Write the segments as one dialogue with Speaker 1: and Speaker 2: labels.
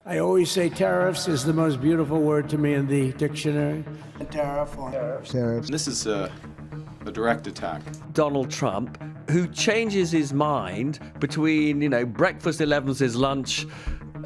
Speaker 1: I always say tariffs is the most beautiful word to me in the dictionary.
Speaker 2: Tariffs.
Speaker 3: This is a direct attack.
Speaker 4: Donald Trump, who changes his mind between, breakfast 11's lunch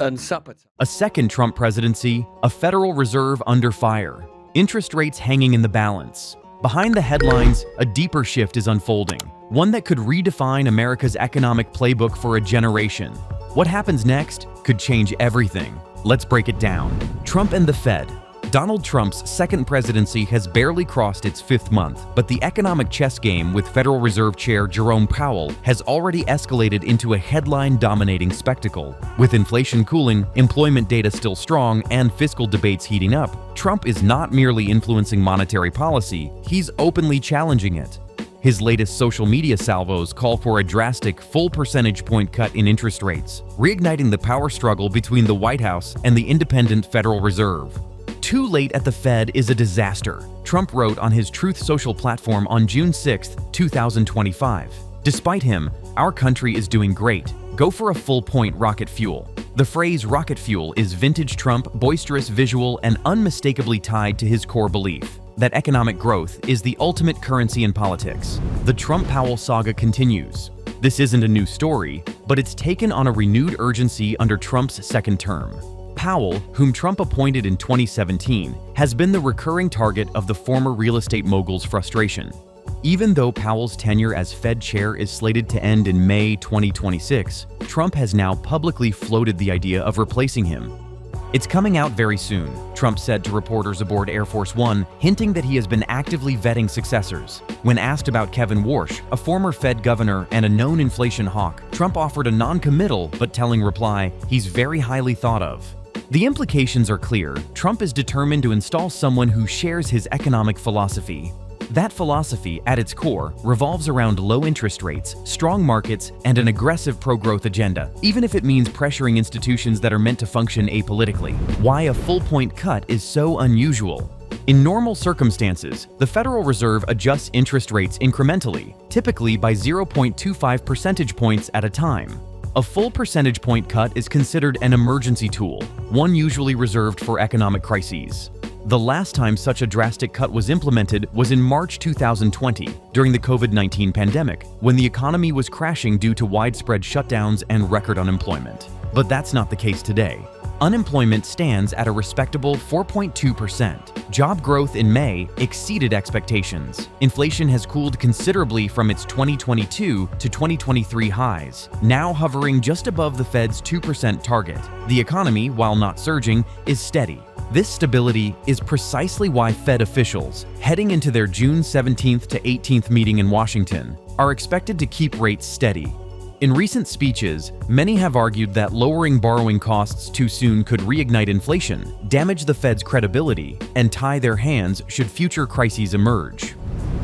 Speaker 4: and supper time.
Speaker 5: A second Trump presidency, a Federal Reserve under fire, interest rates hanging in the balance. Behind the headlines, a deeper shift is unfolding, one that could redefine America's economic playbook for a generation. What happens next could change everything. Let's break it down. Trump and the Fed. Donald Trump's second presidency has barely crossed its fifth month, but the economic chess game with Federal Reserve Chair Jerome Powell has already escalated into a headline-dominating spectacle. With inflation cooling, employment data still strong, and fiscal debates heating up, Trump is not merely influencing monetary policy, he's openly challenging it. His latest social media salvos call for a drastic full percentage point cut in interest rates, reigniting the power struggle between the White House and the independent Federal Reserve. Too late at the Fed is a disaster, Trump wrote on his Truth Social platform on June 6, 2025. Despite him, our country is doing great. Go for a full-point rocket fuel. The phrase rocket fuel is vintage Trump, boisterous, visual, and unmistakably tied to his core belief that economic growth is the ultimate currency in politics. The Trump-Powell saga continues. This isn't a new story, but it's taken on a renewed urgency under Trump's second term. Powell, whom Trump appointed in 2017, has been the recurring target of the former real estate mogul's frustration. Even though Powell's tenure as Fed chair is slated to end in May 2026, Trump has now publicly floated the idea of replacing him. It's coming out very soon, Trump said to reporters aboard Air Force One, hinting that he has been actively vetting successors. When asked about Kevin Warsh, a former Fed governor and a known inflation hawk, Trump offered a non-committal but telling reply, he's very highly thought of. The implications are clear. Trump is determined to install someone who shares his economic philosophy. That philosophy, at its core, revolves around low interest rates, strong markets, and an aggressive pro-growth agenda, even if it means pressuring institutions that are meant to function apolitically. Why a full-point cut is so unusual. In normal circumstances, the Federal Reserve adjusts interest rates incrementally, typically by 0.25 percentage points at a time. A full percentage point cut is considered an emergency tool, one usually reserved for economic crises. The last time such a drastic cut was implemented was in March 2020, during the COVID-19 pandemic, when the economy was crashing due to widespread shutdowns and record unemployment. But that's not the case today. Unemployment stands at a respectable 4.2%. Job growth in May exceeded expectations. Inflation has cooled considerably from its 2022 to 2023 highs, now hovering just above the Fed's 2% target. The economy, while not surging, is steady. This stability is precisely why Fed officials, heading into their June 17th to 18th meeting in Washington, are expected to keep rates steady. In recent speeches, many have argued that lowering borrowing costs too soon could reignite inflation, damage the Fed's credibility, and tie their hands should future crises emerge.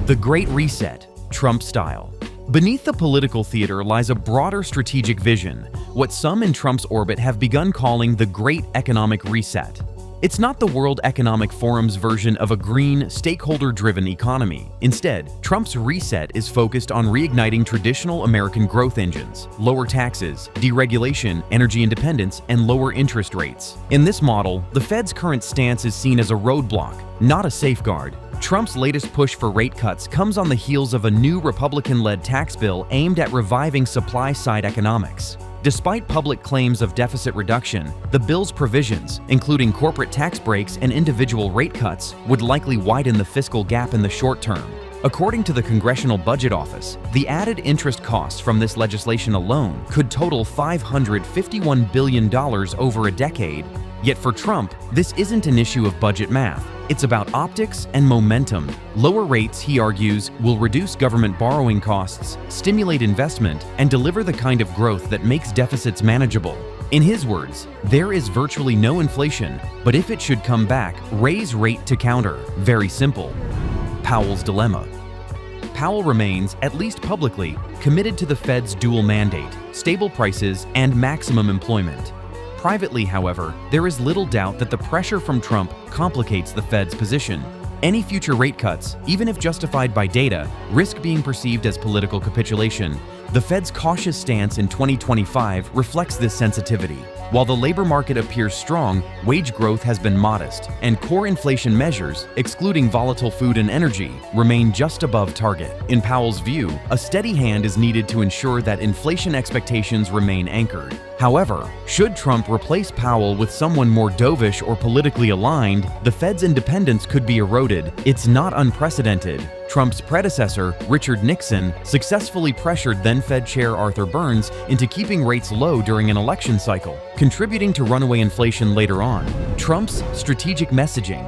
Speaker 5: The Great Reset, Trump style. Beneath the political theater lies a broader strategic vision, what some in Trump's orbit have begun calling the Great Economic Reset. It's not the World Economic Forum's version of a green, stakeholder-driven economy. Instead, Trump's reset is focused on reigniting traditional American growth engines, lower taxes, deregulation, energy independence, and lower interest rates. In this model, the Fed's current stance is seen as a roadblock, not a safeguard. Trump's latest push for rate cuts comes on the heels of a new Republican-led tax bill aimed at reviving supply-side economics. Despite public claims of deficit reduction, the bill's provisions, including corporate tax breaks and individual rate cuts, would likely widen the fiscal gap in the short term. According to the Congressional Budget Office, the added interest costs from this legislation alone could total $551 billion over a decade. Yet for Trump, this isn't an issue of budget math. It's about optics and momentum. Lower rates, he argues, will reduce government borrowing costs, stimulate investment, and deliver the kind of growth that makes deficits manageable. In his words, there is virtually no inflation, but if it should come back, raise rate to counter. Very simple. Powell's dilemma. Powell remains, at least publicly, committed to the Fed's dual mandate, stable prices and maximum employment. Privately, however, there is little doubt that the pressure from Trump complicates the Fed's position. Any future rate cuts, even if justified by data, risk being perceived as political capitulation, The Fed's cautious stance in 2025 reflects this sensitivity. While the labor market appears strong, wage growth has been modest, and core inflation measures, excluding volatile food and energy, remain just above target. In Powell's view, a steady hand is needed to ensure that inflation expectations remain anchored. However, should Trump replace Powell with someone more dovish or politically aligned, the Fed's independence could be eroded. It's not unprecedented. Trump's predecessor, Richard Nixon, successfully pressured then-Fed Chair Arthur Burns into keeping rates low during an election cycle, contributing to runaway inflation later on. Trump's strategic messaging.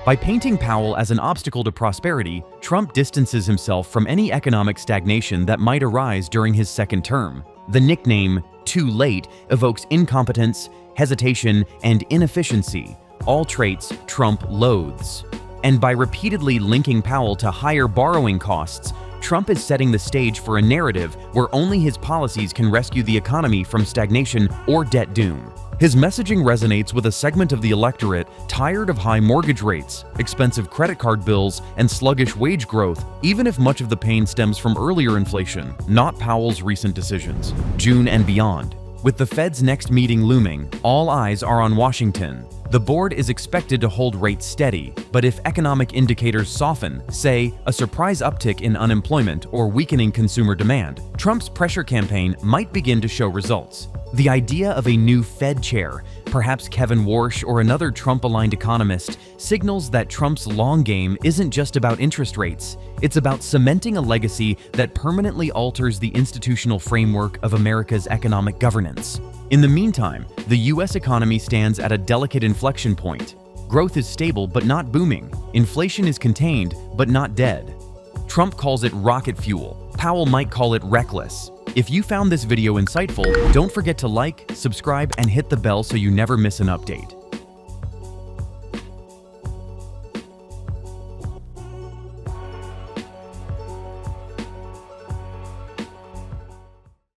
Speaker 5: By painting Powell as an obstacle to prosperity, Trump distances himself from any economic stagnation that might arise during his second term. The nickname, "Too Late," evokes incompetence, hesitation, and inefficiency, all traits Trump loathes. And by repeatedly linking Powell to higher borrowing costs, Trump is setting the stage for a narrative where only his policies can rescue the economy from stagnation or debt doom. His messaging resonates with a segment of the electorate tired of high mortgage rates, expensive credit card bills, and sluggish wage growth, even if much of the pain stems from earlier inflation, not Powell's recent decisions. June and beyond. With the Fed's next meeting looming, all eyes are on Washington. The board is expected to hold rates steady, but if economic indicators soften, say a surprise uptick in unemployment or weakening consumer demand, Trump's pressure campaign might begin to show results. The idea of a new Fed chair, perhaps Kevin Warsh or another Trump-aligned economist, signals that Trump's long game isn't just about interest rates. It's about cementing a legacy that permanently alters the institutional framework of America's economic governance. In the meantime, the U.S. economy stands at a delicate inflection point. Growth is stable but not booming. Inflation is contained but not dead. Trump calls it rocket fuel. Powell might call it reckless. If you found this video insightful, don't forget to like, subscribe, and hit the bell so you never miss an update.